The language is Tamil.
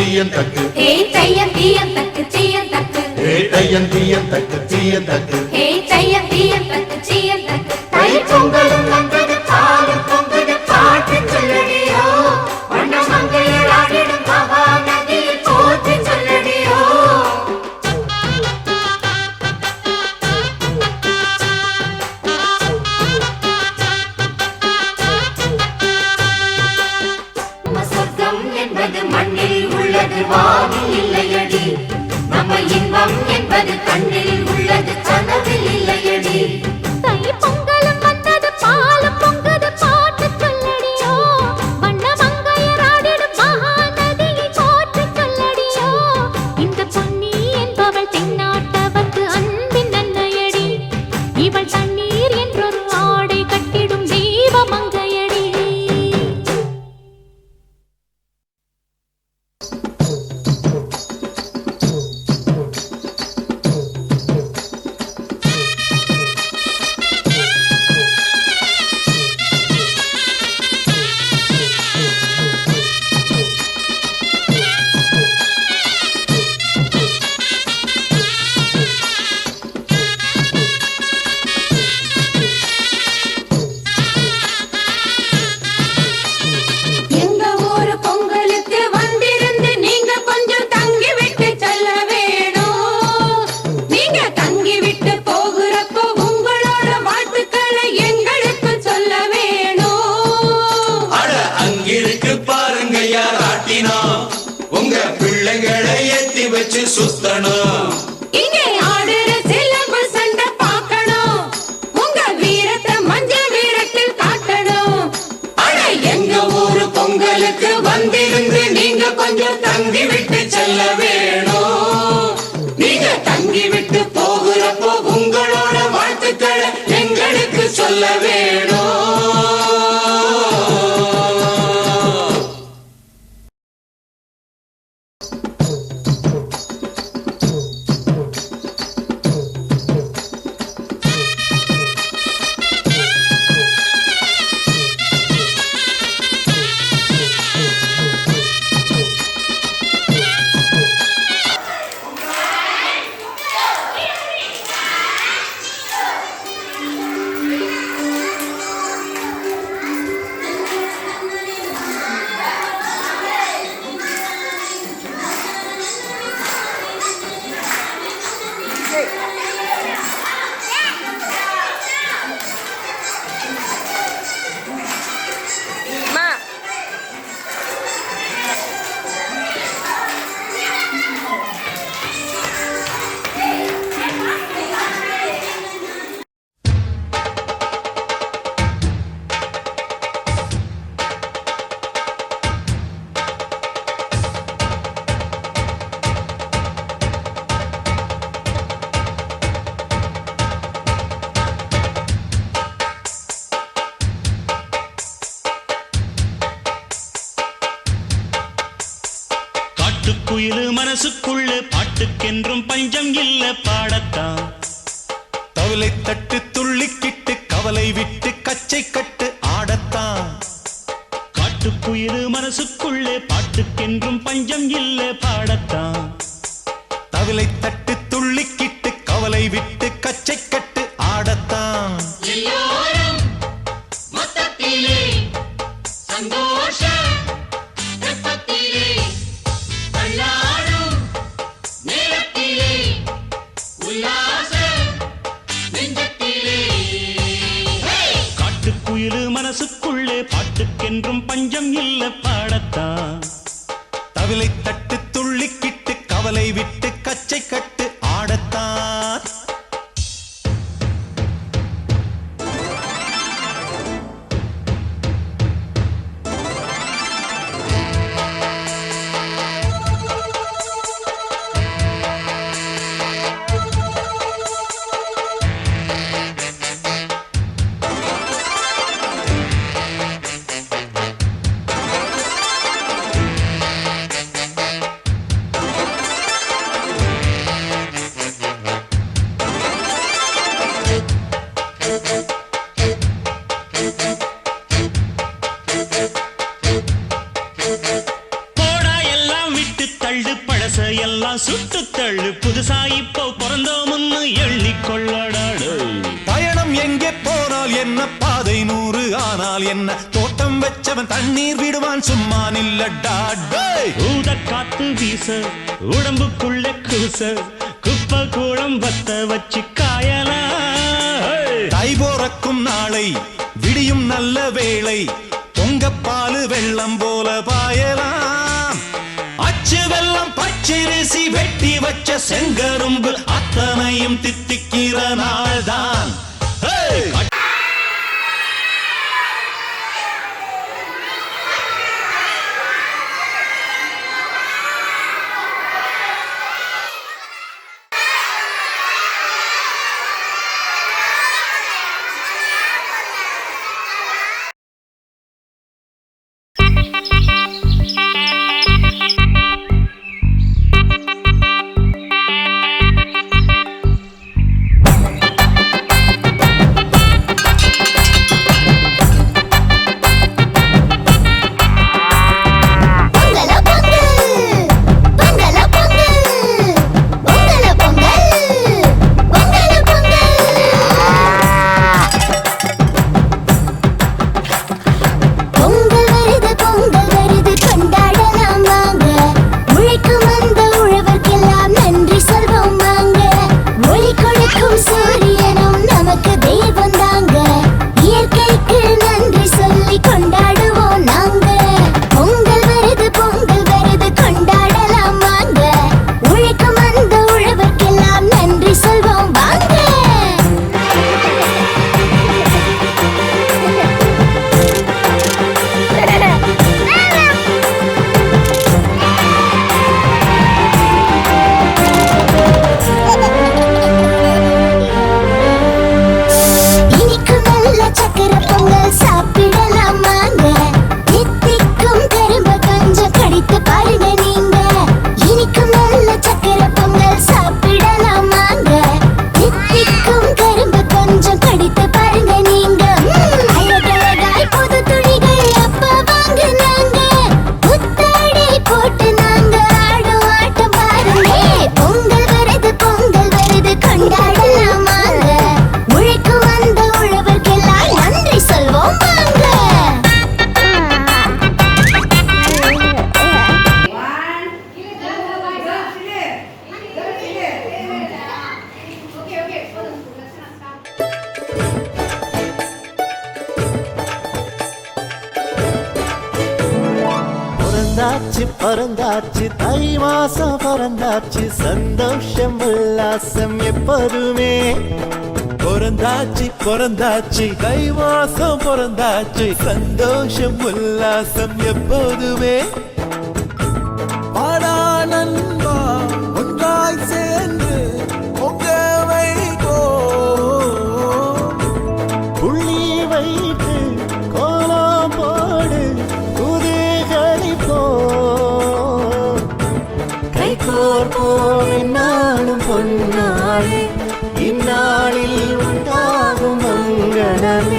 தீயன் தக்கு ஹே தையன் தீயன் தக்கு தீயன் தக்கு ஹே தையன் தீயன் தக்கு தீயன் தக்கு ஹே தையன் தீயன் தக்கு தீயன் தக்கு தை பொங்கலும் வந்தது பாலும் பொங்குது பாட்டு சொல்லடியோ வண்ண மங்கையர் ஆடிடும் மகா நதியில் போற்றி சொல்லடியோ சொர்க்கம் என்பது மண்ணில் உள்ளது வானில் இல்லையடி நம்ம இன்பம் என்பது கண்ணில் உள்ளது கனவில் இல்லையடி தை பொங்கலும் வந்தது பாலும் பொங்குது பாட்டு சொல்லடியோ வண்ண மங்கையர் ஆடிடும் மகா நதியை போற்றி சொல்லடியோ இந்த பொன்னி என்பவள் தென்னாட்டவர்க்கு அன்பின் நன்மையடி இவள் தண்ணீர் என்றொரு ஆடை கட்டிடும் தெய்வ மங்கையடி உங்க பிள்ளைகளை ஏத்தி வச்சு சுத்தணும் இங்கே ஆடுற சிலம்பு சண்டை பார்க்கணும் உங்க வீரத்தை மஞ்சள் வீரத்தில் காட்டணும் அட எங்க ஊரு பொங்கலுக்கு வந்திருந்து நீங்க கொஞ்சம் தங்கி விட்டு செல்ல வேணும் நீங்க தங்கி விட்டு போகிறப்போ உங்களோட வாழ்த்துக்களை எங்களுக்கு சொல்ல வேணும் குயிலு மனசுக்குள்ள பாட்டுக்கென்றும் பஞ்சம் இல்ல பாடத்தான் தவளை தட்டு துள்ளிக்கிட்டு கவலை விட்டு கச்சை கட்டு ஆடத்தான் காட்டுக்குயிலு மனசுக்குள்ளே பாட்டுக்கென்றும் பஞ்சம் இல்ல பாடத்தான் தவளை தட்டு துள்ளிக்கிட்டு கவலை விட்டு கச்சை கட்டு ஆடத்தான் எல்லோரும் மொத்தத்திலே சந்தோஷ வெப்பத்திலே தள்ளாடும் நேரத்திலே உல்லாச நெஞ்சத்திலே காட்டுக்குயிலு மனசுக்குள்ளே பாட்டுக்கென்றும் பஞ்சம் இல்ல பாடத்தான் தவளை தட்டு துள்ளிக்கிட்டு கவலை விட்டு கச்சை கட்டு ஆடத்தான் எல்லாம் சுட்டு தள்ளு புதுசா இப்போ பிறந்தோம்னு எண்ணிக்கொள்ளடாடு பயணம் எங்கே போனால் என்ன பாதை 100 ஆனால் என்ன தோட்டம் வச்சவன் தண்ணீர் விடுவான் சும்மா நில்லடா டேய் ஊத காத்து வீச உடம்புக்குள்ள கூச குப்பை கூடம் வத்த வச்சு காயலாம் தை போறக்கும் நாளை விடியும் நல்ல வேளை பொங்கப்பாலு வெள்ளம் போல பாயலாம் அச்சு வெள்ளம் பச்சரிசி வெட்டி வச்ச செங்கரும்பு அத்தனையும் தித்திக்கிற நாள்தான் பறந்தாச்சு தை மாசம் பறந்தாச்சு சந்தோஷம் உல்லாசம் எப்போதுமே பிறந்தாச்சு தை மாசம் பிறந்தாச்சு சந்தோஷம் உல்லாசம் எப்போதுமே பாடா நண்பா ஒன்றாய் சேர்ந்து பொங்க வைகோ புள்ளி வைத்து கோலம் போடு இந்நாளும் பொன்னாளே இந்நாளில் உண்டாகும் மங்களமே